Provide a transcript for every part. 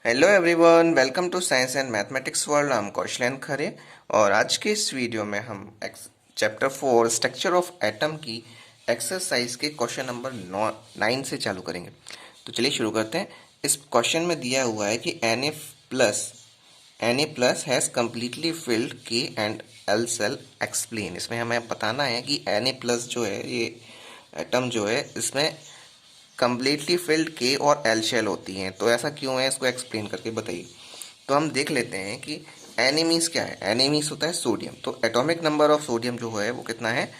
Hello everyone, welcome to science and mathematics world. हम कौशलेन खरे और आज के इस वीडियो में हम चैप्टर 4 स्ट्रक्चर ऑफ एटम की एक्सरसाइज के क्वेश्चन नंबर 9 से चालू करेंगे। तो चलिए शुरू करते हैं। इस क्वेश्चन में दिया हुआ है कि Na+ has completely filled K and L cell explain. इसमें हमें बताना है कि Na+ जो है ये एटम जो है इसमें कम्प्लीटली फिल्ड के और एल शेल होती हैं। तो ऐसा क्यों है, इसको एक्सप्लेन करके बताइए। तो हम देख लेते हैं कि एनीमीज क्या है। एनीमीज होता है सोडियम। तो एटॉमिक नंबर ऑफ सोडियम जो है वो कितना है,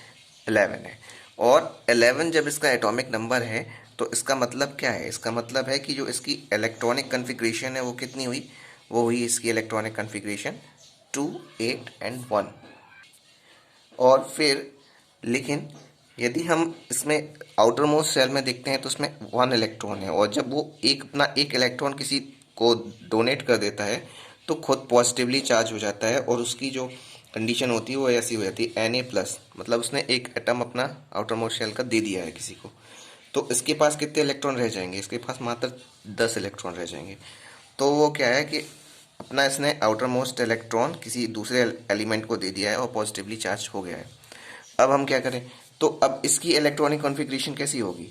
11 है। और 11 जब इसका एटॉमिक नंबर है तो इसका मतलब क्या है, इसका मतलब है कि जो इसकी इलेक्ट्रॉनिक कन्फिग्रेशन है वो कितनी हुई, वो हुई इसकी इलेक्ट्रॉनिक कन्फिग्रेशन 2, 8 एंड 1। और फिर लेकिन यदि हम इसमें आउटर मोस्ट सेल में देखते हैं तो उसमें 1 इलेक्ट्रॉन है, और जब वो अपना एक इलेक्ट्रॉन किसी को डोनेट कर देता है तो खुद पॉजिटिवली चार्ज हो जाता है, और उसकी जो कंडीशन होती है वो ऐसी हो जाती है Na+, मतलब उसने एक एटम अपना आउटर मोस्ट सेल का दे दिया है किसी को। तो इसके पास कितने इलेक्ट्रॉन रह जाएंगे, इसके पास मात्र 10 इलेक्ट्रॉन रह जाएंगे। तो वो क्या है कि अपना इसने आउटर मोस्ट इलेक्ट्रॉन किसी दूसरे एलिमेंट को दे दिया है और पॉजिटिवली चार्ज हो गया है। अब हम क्या करें, तो अब इसकी इलेक्ट्रॉनिक कॉन्फ़िगरेशन कैसी होगी।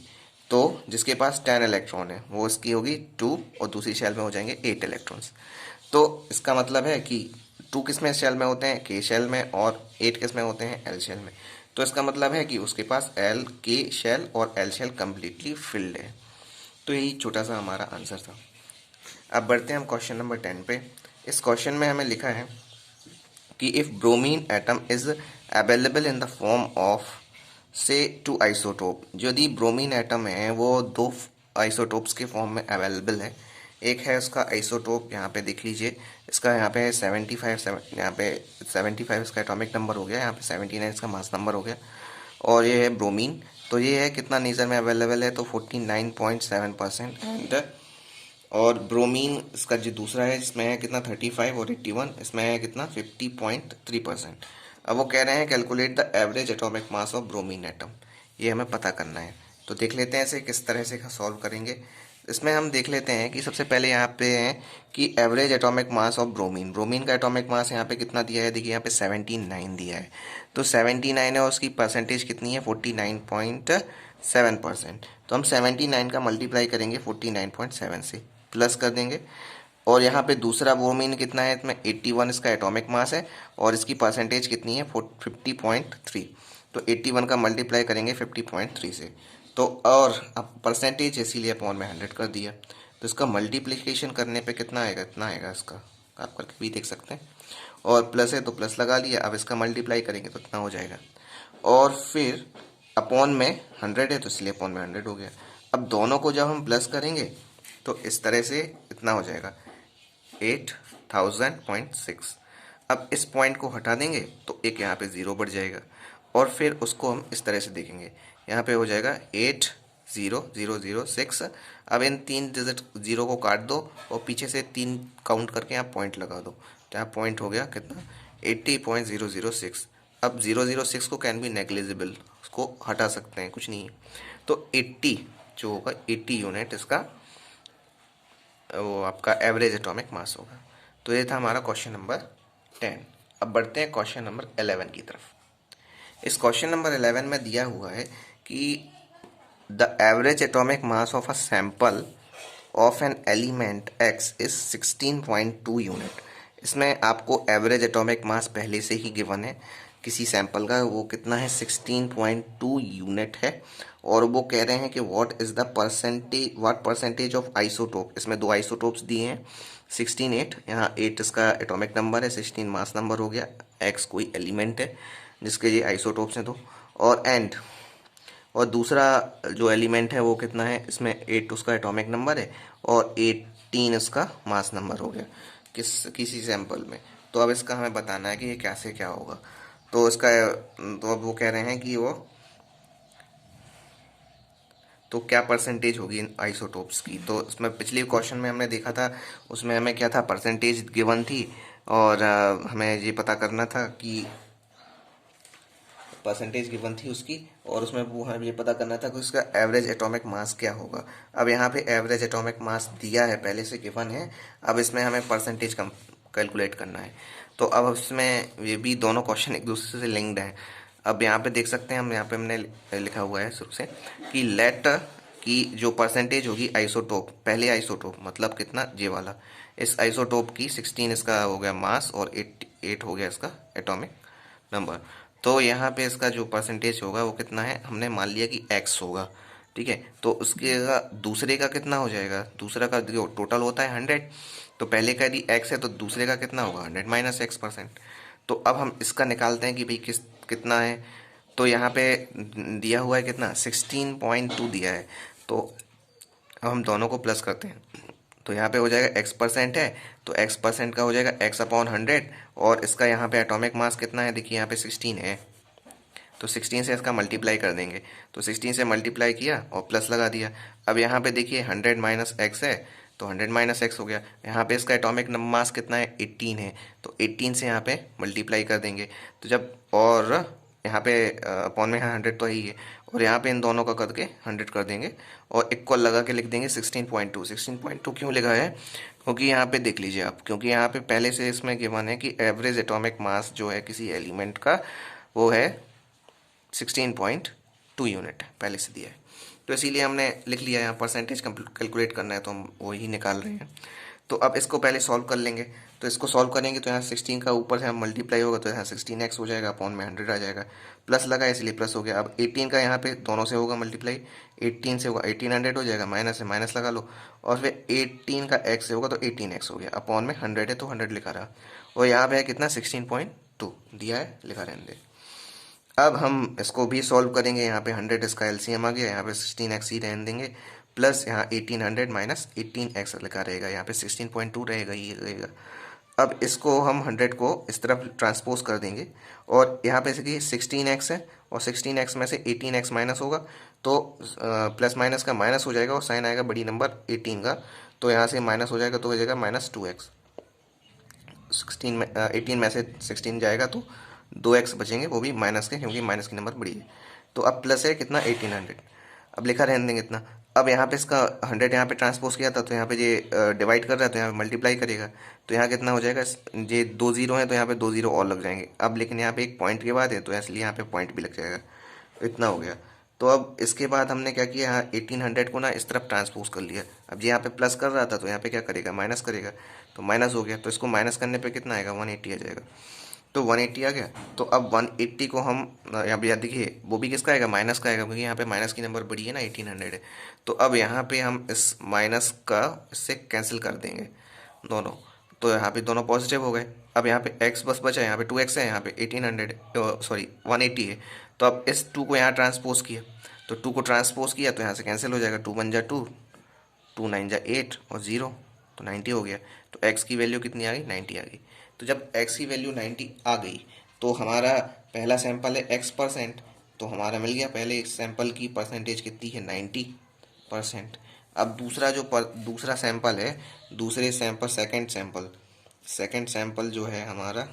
तो जिसके पास 10 इलेक्ट्रॉन है वो इसकी होगी 2, और दूसरी शेल में हो जाएंगे 8 इलेक्ट्रॉन्स। तो इसका मतलब है कि 2 किस में शेल में होते हैं, के शेल में, और 8 किस में होते हैं, एल शेल में। तो इसका मतलब है कि उसके पास एल के शेल और एल शेल कम्प्लीटली फिल्ड है। तो यही छोटा सा हमारा आंसर था। अब बढ़ते हैं हम क्वेश्चन नंबर 10 पे। इस क्वेश्चन में हमें लिखा है कि if bromine atom is available in the form of से 2 आइसोटोप। यदि ब्रोमीन एटम है वो 2 आइसोटोप्स के फॉर्म में अवेलेबल है। एक है उसका आइसोटोप, यहाँ पे देख लीजिए, इसका यहाँ पे 75, यहाँ पे 75 इसका एटॉमिक नंबर हो गया, यहाँ पे 79 इसका मास नंबर हो गया, और ये है ब्रोमीन। तो ये है कितना नेचर में अवेलेबल है, तो 49.7%। एंड और ब्रोमीन इसका जो दूसरा है इसमें है कितना 35 और 81, इसमें है कितना 50.3%। अब वो कह रहे हैं calculate the average atomic mass of bromine atom. ये हमें पता करना है। तो देख लेते हैं इसे किस तरह से सॉल्व करेंगे। इसमें हम देख लेते हैं कि सबसे पहले यहाँ पे है कि average atomic mass of bromine. Bromine का एटॉमिक मास यहाँ पे कितना दिया है, देखिए यहाँ पे 79 दिया है। तो 79 है और उसकी परसेंटेज कितनी है, 49.7%। तो हम 79 का मल्टीप्लाई करेंगे 49.7 से, प्लस कर देंगे। और यहाँ पे दूसरा ब्रोमीन कितना है, इसमें 81 इसका एटॉमिक मास है, और इसकी परसेंटेज कितनी है 50.3। तो 81 का मल्टीप्लाई करेंगे 50.3 से। तो और अब परसेंटेज इसीलिए अपॉन में 100 कर दिया। तो इसका मल्टीप्लिकेशन करने पे कितना आएगा, इतना आएगा इसका, आप करके भी देख सकते हैं। और प्लस है तो प्लस लगा लिया, अब इसका मल्टीप्लाई करेंगे तो इतना हो जाएगा। और फिर अपॉन में 100 है तो इसलिए अपॉन में 100 हो गया। अब दोनों को जब हम प्लस करेंगे तो इस तरह से इतना हो जाएगा 8000.6। अब इस पॉइंट को हटा देंगे तो एक यहाँ पे ज़ीरो बढ़ जाएगा, और फिर उसको हम इस तरह से देखेंगे, यहाँ पे हो जाएगा 80006। अब इन 3 डिजिट ज़ीरो को काट दो और पीछे से 3 काउंट करके यहाँ पॉइंट लगा दो, तो यहाँ पॉइंट हो गया कितना 80.006। अब 006 को कैन बी नेग्लिजिबल, उसको हटा सकते हैं, कुछ नहीं है। तो 80 जो होगा 80 यूनिट इसका वो आपका एवरेज एटॉमिक मास होगा। तो ये था हमारा क्वेश्चन नंबर 10। अब बढ़ते हैं क्वेश्चन नंबर 11 की तरफ। इस क्वेश्चन नंबर 11 में दिया हुआ है कि the average atomic mass of a sample of an element x is 16.2 unit. इसमें आपको एवरेज एटॉमिक मास पहले से ही गिवन है किसी सैंपल का, वो कितना है 16.2 यूनिट है। और वो कह रहे हैं कि what is the percentage of isotope. इसमें 2 आइसोटोप्स दिए हैं, 16, 8। यहाँ 8 इसका एटॉमिक नंबर है, 16 मास नंबर हो गया, एक्स कोई एलिमेंट है जिसके ये आइसोटोप्स हैं दो। और दूसरा जो एलिमेंट है वो कितना है, इसमें 8 उसका एटॉमिक नंबर है और 18 इसका मास नंबर हो गया किसी सैंपल में। तो अब इसका हमें बताना है कि ये कैसे क्या होगा। तो इसका तो अब वो कह रहे हैं कि वो तो क्या परसेंटेज होगी इन आइसोटोप्स की। तो इसमें पिछले क्वेश्चन में हमने देखा था, उसमें हमें क्या था, परसेंटेज गिवन थी, और हमें ये पता करना था कि परसेंटेज गिवन थी उसकी, और उसमें वो हमें ये पता करना था कि उसका एवरेज एटॉमिक मास क्या होगा। अब यहाँ पे एवरेज एटॉमिक मास दिया है, पहले से गिवन है। अब इसमें हमें परसेंटेज कम कैलकुलेट करना है। तो अब इसमें ये भी दोनों क्वेश्चन एक दूसरे से लिंक्ड हैं। अब यहाँ पे देख सकते हैं हम, यहाँ पे हमने लिखा हुआ है शुरू से कि लेट की जो परसेंटेज होगी आइसोटोप, पहले आइसोटोप मतलब कितना, जे वाला, इस आइसोटोप की 16 इसका हो गया मास और 8 हो गया इसका एटॉमिक नंबर। तो यहाँ पे इसका जो परसेंटेज होगा वो कितना है, हमने मान लिया कि x होगा, ठीक है। तो उसके दूसरे का कितना हो जाएगा, दूसरा का जो टोटल होता है 100, तो पहले का यदि x है तो दूसरे का कितना होगा 100 माइनस x%। तो अब हम इसका निकालते हैं कि भाई कितना है। तो यहाँ पे दिया हुआ है कितना, 16.2 दिया है। तो अब हम दोनों को प्लस करते हैं, तो यहाँ पे हो जाएगा x% है, तो x% का हो जाएगा x/100, और इसका यहाँ पे एटॉमिक मास कितना है, देखिए यहाँ पे 16 है, तो 16 से इसका मल्टीप्लाई कर देंगे। तो 16 से मल्टीप्लाई किया और प्लस लगा दिया। अब यहाँ पे देखिए 100 माइनस एक्स है, तो 100 माइनस एक्स हो गया। यहाँ पे इसका एटॉमिक मास कितना है, 18 है, तो 18 से यहाँ पे मल्टीप्लाई कर देंगे। तो जब, और यहाँ पे अपॉन में 100 तो ही है, और यहाँ पे इन दोनों का करके 100 कर देंगे और इक्वल लगा के लिख देंगे 16.2। 16.2 क्यों लिखा है, क्योंकि यहाँ पे देख लीजिए आप, क्योंकि यहाँ पे पहले से इसमें गिवन है कि एवरेज एटॉमिक मास जो है किसी एलिमेंट का वो है 16.2 यूनिट, पहले से दिया है। तो इसीलिए हमने लिख लिया, यहाँ परसेंटेज कैलकुलेट करना है तो हम वही निकाल रहे हैं। तो अब इसको पहले सॉल्व कर लेंगे। तो इसको सॉल्व करेंगे तो यहाँ 16 का ऊपर से हम मल्टीप्लाई होगा तो यहाँ 16x हो जाएगा, अपॉन में 100 आ जाएगा, प्लस लगा इसलिए प्लस हो गया। अब 18 का यहाँ पे दोनों से होगा मल्टीप्लाई, 18 से होगा 1800 हो जाएगा, माइनस से माइनस लगा लो, और फिर 18 का x से होगा तो 18x हो गया, अपॉन में 100 है तो 100 लिखा रहा, और यहाँ पे है कितना 16.2 दिया है, लिखा रहने दे। अब हम इसको भी सॉल्व करेंगे, यहाँ पे 100 इसका एलसीएम आ गया, यहाँ पे 16x ही रहने देंगे, प्लस यहाँ 1800 माइनस 18x लिखा रहेगा, यहाँ पे 16.2 रहेगा, ये रहेगा। अब इसको हम 100 को इस तरफ ट्रांसपोज कर देंगे, और यहाँ पे देखिए 16x है, और 16x में से 18x माइनस होगा, तो प्लस माइनस का माइनस हो जाएगा और साइन आएगा बड़ी नंबर 18 का, तो यहाँ से माइनस हो जाएगा तो हो जाएगा -2x। 18 में से 16 जाएगा तो 2x बचेंगे, वो भी माइनस के, क्योंकि माइनस की नंबर बड़ी है। तो अब प्लस है कितना 1800, अब लिखा रहने देंगे इतना। अब यहाँ पे इसका 100 यहाँ पे ट्रांसपोज किया था, तो यहाँ पे ये डिवाइड कर रहा है तो यहाँ पे मल्टीप्लाई करेगा, तो यहाँ कितना हो जाएगा, ये 2 जीरो है तो यहाँ पे 2 जीरो और लग जाएंगे। अब लेकिन यहाँ पे एक पॉइंट के बाद है तो इसलिए यहाँ पे पॉइंट भी लग जाएगा, तो इतना हो गया। तो अब इसके बाद हमने क्या किया, यहाँ 1800 को ना इस तरफ ट्रांसपोज कर लिया। अब ये यहाँ पे प्लस कर रहा था तो यहाँ पे क्या करेगा, माइनस करेगा, तो माइनस हो गया, तो इसको माइनस करने पे कितना आएगा, 180 आ जाएगा, तो 180 आ गया। तो अब 180 को हम यहाँ पे देखिए, वो भी किसका आएगा, माइनस का आएगा, क्योंकि यहाँ पे माइनस की नंबर बड़ी है ना, 1800 है। तो अब यहाँ पे हम इस माइनस का इससे कैंसिल कर देंगे दोनों, तो यहाँ पे दोनों पॉजिटिव हो गए। अब यहाँ पे x बस बचा, यहाँ पे 2x है, यहाँ पे 1800 सॉरी 180 है। तो अब इस 2 को यहाँ ट्रांसपोज किया, तो 2 को ट्रांसपोज किया तो यहाँ से कैंसिल हो जाएगा, 2 1 जा 2, 2 9 जा 8 और 0, तो 90 हो गया। तो x की वैल्यू कितनी आ गई, 90 आ गई। तो जब x की वैल्यू 90 आ गई तो हमारा पहला सैंपल है x%, तो हमारा मिल गया, पहले सैंपल की परसेंटेज कितनी है 90%। अब दूसरा जो दूसरा सैंपल है, दूसरे सैंपल सेकंड सैंपल जो है हमारा,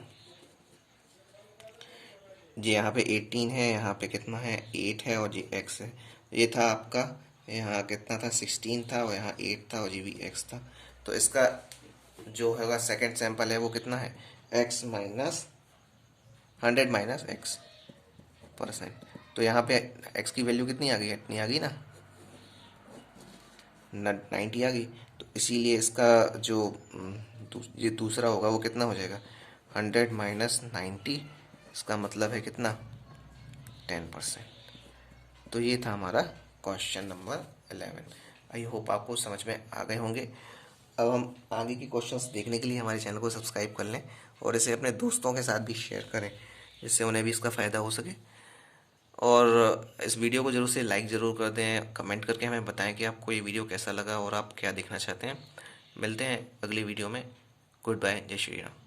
जी यहाँ पे 18 है, यहाँ पे कितना है 8 है, और जी x है। ये था आपका, यहाँ कितना था 16 था, और यहाँ 8 था, और जी भी x था। तो इसका जो होगा सेकंड सैंपल है वो कितना है, x माइनस 100 माइनस x%। तो यहाँ पे x की वैल्यू कितनी आ गई, इतनी आ गई ना, 90 आ गई। तो इसीलिए इसका जो ये दूसरा होगा वो कितना हो जाएगा, 100 माइनस 90, इसका मतलब है कितना 10%। तो ये था हमारा क्वेश्चन नंबर 11। आई होप आपको समझ में आ गए होंगे। अब हम आगे की क्वेश्चंस देखने के लिए हमारे चैनल को सब्सक्राइब कर लें, और इसे अपने दोस्तों के साथ भी शेयर करें, जिससे उन्हें भी इसका फ़ायदा हो सके। और इस वीडियो को ज़रूर से लाइक ज़रूर कर दें, कमेंट करके हमें बताएं कि आपको ये वीडियो कैसा लगा और आप क्या देखना चाहते हैं। मिलते हैं अगली वीडियो में। गुड बाय, जय श्री राम।